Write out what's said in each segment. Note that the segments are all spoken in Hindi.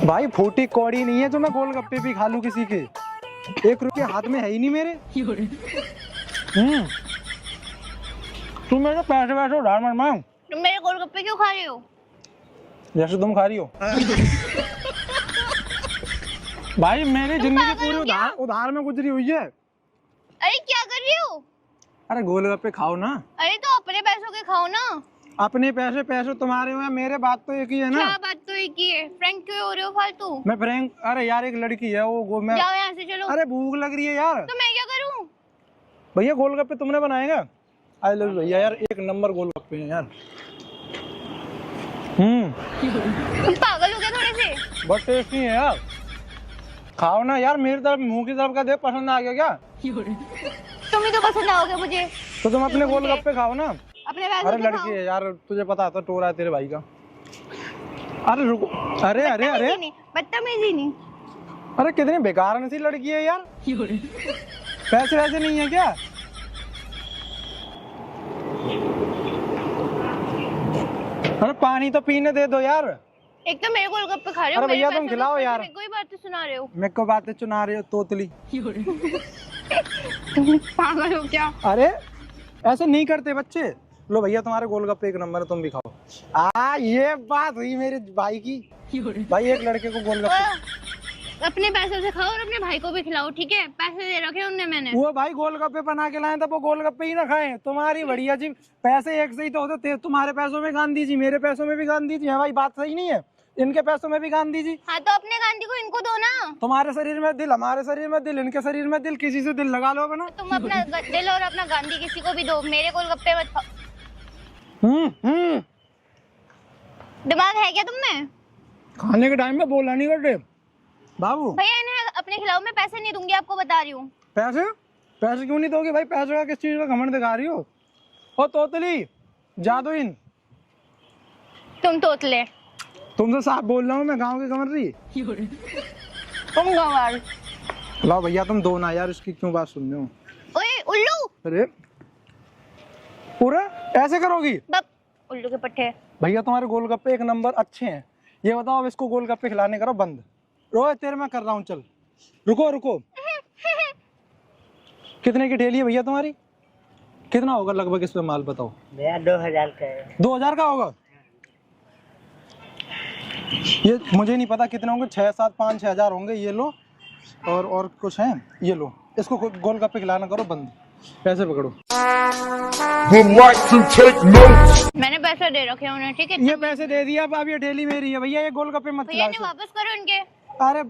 भाई फूटी कौड़ी नहीं है जो मैं गोलगप्पे भी खा लूं किसी के। 1 रुपया हाथ में है ही नहीं मेरे। तुम मेरे पैसे वैसे उधार मत मांग। तुम मेरे गोलगप्पे क्यों खा रहे हो? जैसे तुम खा रही हो। भाई मेरी जिंदगी पूरी उधार में गुजरी हुई है। अरे क्या कर रही हो? अरे गोलगप्पे खाओ ना। अरे तो अपने पैसों के खाओ ना। अपने पैसे तुम्हारे हुए, मेरे बात तो एक ही है ना। क्या बात तो एक ही है? फ्रैंक क्यों हो रहे हो फालतू? मैं फ्रैंक? अरे यार एक लड़की है वो मैं। जाओ यहाँ से, चलो। अरे भूख लग रही है यार। तो मैं क्या करूँ? भैया गोलगप्पे तुमने बनाएगा? आई लव भैया यार, 1 नंबर गोलगप्पे हैं यार। तुम पागल हो गए थोड़े से? बहुत टेस्टी है यार, खाओ ना यार। मेरी तरफ मुंह की तरफ का देख, पसंद आ गया क्या? तुम ही तो पसंद आओगे मुझे। तो तुम अपने गोलगप्पे खाओ ना। अपने पैसों अरे के लड़की खाओ। है यार, तुझे पता था टोरा है तेरे भाई का। अरे रुको, अरे अरे अरे बदतमीजी नहीं। अरे कितनी बेकार सी लड़की है यार। पैसे वैसे नहीं है क्या? अरे पानी तो पीने दे दो यार। एक तो मेरे गोलगप्पे खा रहे हो, अरे भैया मेरे तुम पैसों खिलाओ के यार। मेरे को ही बातें सुना रहे हो। मेरे को बातें सुना रही हो तोतली। तुम पागल हो क्या? अरे ऐसे नहीं करते बच्चे। लो भैया तुम्हारे गोलगप्पे 1 नंबर है, तुम भी खाओ। ये बात हुई मेरे भाई की। भाई एक लड़के को गोलगप्पे। अपने पैसों से खाओ और अपने भाई को भी खिलाओ, ठीक है? पैसे दे रखे उनने मैंने। वो भाई गोलगप्पे बना के लाए, तब वो गोलगप्पे ही ना खाएं। तुम्हारी बढ़िया जी पैसे एक से ही तो होते। तुम्हारे पैसों में गांधी जी, मेरे पैसों में भी गांधी जी है। भाई बात सही नहीं है? इनके पैसों में भी गांधी जी। हाँ तो अपने गांधी को इनको दो ना। तुम्हारे शरीर में दिल, हमारे शरीर में दिल, इनके शरीर में दिल, किसी से दिल लगा लो ना। तुम अपना दिल और अपना गांधी किसी को भी दो, मेरे गोलगप्पे मत खाओ। दिमाग है क्या तुम में? खाने के टाइम में बोला नहीं करते बाबू। भैया इन्हें अपने खिलाओ, मैं पैसे नहीं दूंगी, आपको बता रही हूँ। पैसे? पैसे क्यों नहीं दोगे भाई? पैसे का किस चीज का घमंड दिखा रही हो? ओ तोतली जादुइन, तुम तोतले। तुमसे साफ बोल रहा हूँ मैं, गाँव की कमर रही। तुम गंवार। लाओ भैया तुम दो ना यार, इसकी क्यों बात सुन रहे हो? ओए उल्लू। अरे पूरा ऐसे करोगी? बप उल्लू के पट्टे। भैया तुम्हारे गोलगप्पे 1 नंबर अच्छे हैं। ये बताओ अब इसको गोलगप्पे खिलाने करो बंद। रोज तेरे मैं कर रहा हूँ, चल। रुको रुको, कितने की ठेली है भैया तुम्हारी? कितना होगा लगभग इस पे माल बताओ? भैया 2000 का है। 2000 का होगा? ये मुझे नहीं पता कितने होंगे, 6 7 5 6 हजार होंगे। ये लो, और कुछ है, ये लो। इसको गोलगप्पे खिलाना करो बंद। पैसे पकड़ो। मैंने पैसे दे रखे हैं उन्हें, ठीक है? ये पैसे दे दिया, अब ये ठेली मेरी है भैया। ये गोलगप्पे मत भैया खिलाओ। ने वापस करो इनके। अरे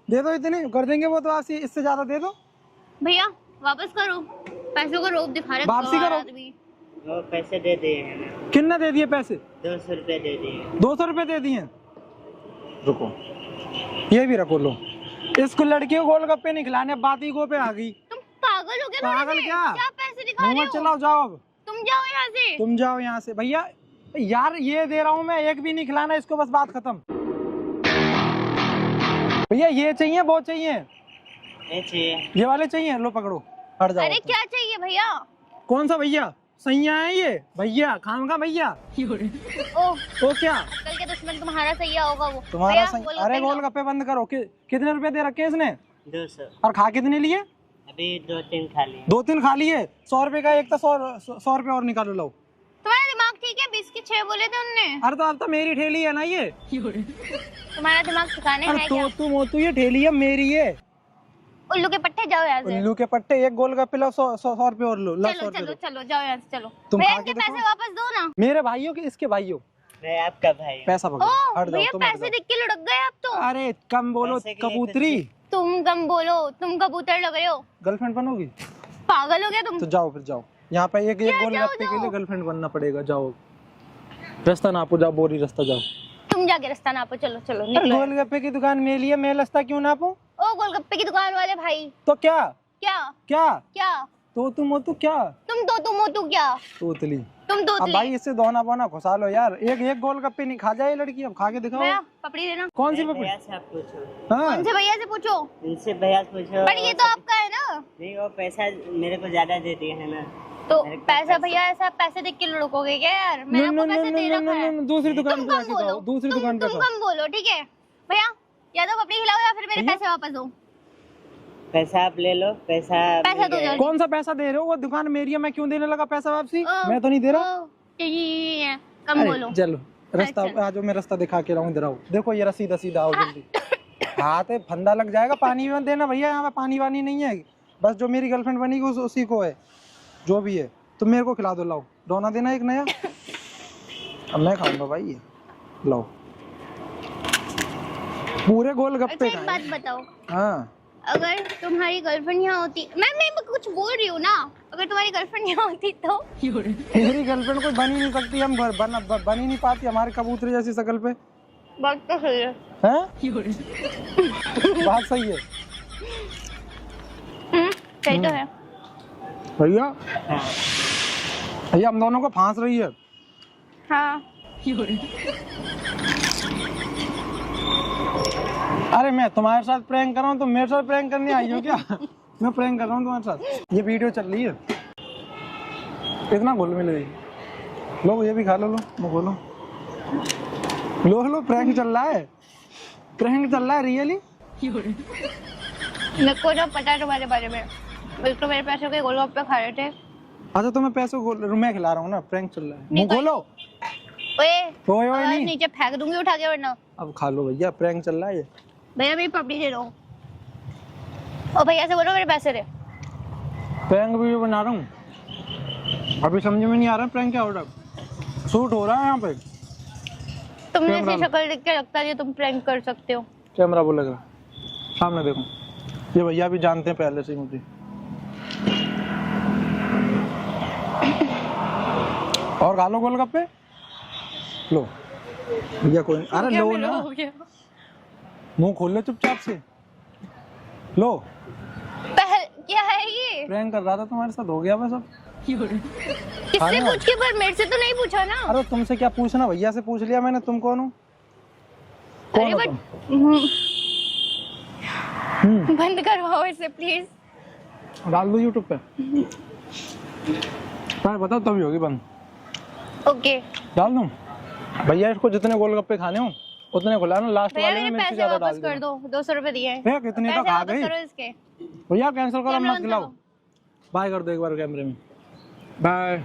दे दो, इतने कर देंगे वो तो। आपसे इससे ज्यादा दे दो भैया, वापस करो। पैसों को रोक दिखा रहे हो, वापसी गंवार करो। आदमी। वो पैसे दे दिए हैं ना। कितने दे दिए पैसे? 200 रुपए दे दिए। 200 रुपए दे दिए। रुको, ये भी रखो, लो। इसको लड़की को गोलगप्पे नहीं खिलाने, बाती को पे आ गई। तुम पागल हो गए? पागल क्या? क्या पैसे दिखा रहे मुंह हो? चलाओ, जाओ अब। तुम जाओ यहाँ से। तुम जाओ यहाँ से भैया। यार ये दे रहा हूँ मैं, एक भी नहीं खिलाना इसको, बस बात खत्म। भैया ये चाहिए, वो चाहिए, ये चाहिए। ये वाले चाहिए। लो पकड़ो, हट जाओ। अरे क्या चाहिए भैया? कौन सा भैया? सैया है ये भैया, खाम का भैया। ओह, तो क्या कल के दुश्मन तुम्हारा सही होगा वो। तुम्हारा भैया, सही? गोलगप्पे अरे खिलाओ। गोलगप्पे बंद करो। कितने रुपए दे रखे हैं इसने? 200। और खा कितने लिए? अभी 2-3 खा लिए। 2-3 खा लिए। 100 रुपए का एक था। 100 रुपए और निकालो, लो। तुम्हारा दिमाग ठीक है? 20 के 6 बोले थे उनने। अरे तो अब तो मेरी ठेली है ना ये। तुम्हारा दिमाग ठिकाने अरे है क्या? तू ये ठेली है मेरी है। उल्लू के पट्टे, जाओ यहाँ से। उल्लू के पट्टे, एक गोलगप्पे लो, 100 रुपए और लो। लो 100 चलो रुपए चलो दो। चलो, जाओ यहाँ से, चलो। तुम भैया खा के इनके देखो। पैसे वापस दो ना। मेरे भाइयों के, इसके भाइयों। मैं आपका भाई हूँ। पैसा पकड़ो, ओह हट जाओ। भैया, तुम हट पैसे जाओ। देख के लुढ़क गए आप तो। अरे कम बोलो पैसे के लिए कबूतरी। तुम कम बोलो, तुम कबूतर लग रहे हो। गर्लफ्रेंड बनोगी? पागल हो गया तुम? तो जाओ फिर, जाओ। यहाँ पे एक क्या गोलगप्पे जाओ, के लिए जाओ? गर्लफ्रेंड बनना पड़ेगा। जाओ, रास्ता नापो, जाओ, बोरी रास्ता जाओ। तुम जाके रास्ता नापो, चलो चलो अरे निकलो। गोलगप्पे की दुकान मेरी है, मैं रास्ता क्यों नापूं? ओ गोलगप्पे की दुकान वाले भाई। तो क्या क्या क्या? क्या? तो तुम क्या? तुम मोतू क्या? तोतली। तुम अब तोतली। भाई इससे दोना बोना खुशा लो यार। एक गोलगप्पे नहीं खा जाए लड़की, अब खा के दिखाओ। भैया पपड़ी देना। कौन सी भैया पपड़ी? से आप पूछो। हाँ कौन से भैया से पूछो? इनसे भैया से पूछो। पर ये तो आपका है ना। नहीं, वो पैसा मेरे को ज्यादा दे दिए है ना। तो मेरे को पैसा भैया, ऐसा पैसे देख के लुढ़कोगे क्या यार? मैंने आपको पैसे दे रखा है। दूसरी दुकान तुम पे कम जाके बोलो। खाओ, दूसरी दुकान पे तुम खाओ। कम बोलो, ठीक है? भैया मेरे भैया? पैसे वापस दो। पैसा आप ले लो, पैसा पैसा दो जल्दी। कौन सा पैसा दे रहे हो? वो दुकान मेरी है, मैं क्यों देने लगा पैसा वापसी? ओ, मैं तो नहीं दे रहा। ओ, ये कम बोलो। चलो रास्ता अच्छा। आज मैं रास्ता दिखा के लाऊं, इधर आओ। देखो ये सीधा सीधा आओ जल्दी। हाथ है, फंदा लग जाएगा। पानी भी मत देना भैया, यहाँ पे पानी वानी नहीं है। बस जो मेरी गर्लफ्रेंड बनेगी उसी को है, जो भी है। तुम मेरे को खिला दो, लाओ। डोना देना एक नया। अब मैं खाऊंगा भाई ये, लाओ। पूरे गोलगप्पे अच्छा एक खाए। बात बताओ, हाँ अगर तुम्हारी गर्लफ्रेंड यहाँ होती, मैं कुछ बोल रही हूँ ना, अगर तुम्हारी गर्लफ्रेंड यहाँ होती तो? मेरी गर्लफ्रेंड कोई बन ही नहीं सकती, हम बन ही नहीं पाती हमारे कबूतर जैसी शकल पे। बात तो सही है। हैं? बात सही है सही तो है। भैया। हाँ। भैया हम दोनों को फांस रही है। हाँ अरे मैं तुम्हारे साथ प्रैंक कर रहा हूँ, तुम मेरे साथ प्रैंक करने आई हो क्या? मैं प्रैंक कर रहा हूँ तुम्हारे साथ। ये वीडियो चल रही है, इतना घुल मिल गई। लो ये भी खा लो, लो खोलो, लो प्रैंक चल रहा है, प्रैंक चल रहा है रियली। मेरे को जो पता है तुम्हारे बारे में, तो मेरे पैसों के गोलगप्पे खा रहे थे। अच्छा तो मैं पैसों मैं खिला रहा हूँ ना, प्रैंक चल रहा है। मुंह खोलो। ओए ओए आवाज नहीं, नीचे फेंक दूंगी उठा के, वरना। अब खा लो भैया, प्रैंक चल रहा है ये। भैया मेरी पपड़ी दे दो। और भैया से बोलो मेरे पैसे दे। प्रैंक वीडियो बना रहा हूँ, अभी समझ में नहीं आ रहा प्रैंक क्या हो रहा है। शूट हो रहा है यहाँ पे। तुमने कैमरा ऐसी शक्ल देख के लगता है तुम प्रैंक कर सकते हो। कैमरा वो लग रहा है सामने, देखो। ये भैया भी जानते हैं पहले से ही मुझे। और खा लो गोलगप्पे, लो भैया। कोई अरे लो ना, मुंह खोल लो चुपचाप से, लो। क्या है ये? प्रैंक कर रहा था तुम्हारे साथ, हो गया बस अब। किससे पूछ के? पर मेरे से तो नहीं पूछा ना। अरे तुमसे क्या पूछना, भैया से पूछ लिया मैंने। तुम कौन हो? कौन हो तुम? बंद करवाओ इसे प्लीज। डाल दो यूट्यूब पे। बताओ तभी होगी बंद। ओके डाल दूं? भैया इसको जितने गोलगप्पे खाने हो उतने खिला ना, लास्ट भैया वाले में मेरे मिर्ची पैसे ज्यादा डाल वापस कर दो। दो, 200 रुपए दिए हैं। भैया कितने तो पैसे खा वापस गई। करो इसके। भैया कैंसिल करो, कैमरा मत बंद खिलाओ। करो। बाय कर दो एक बार कैमरे में, बाय।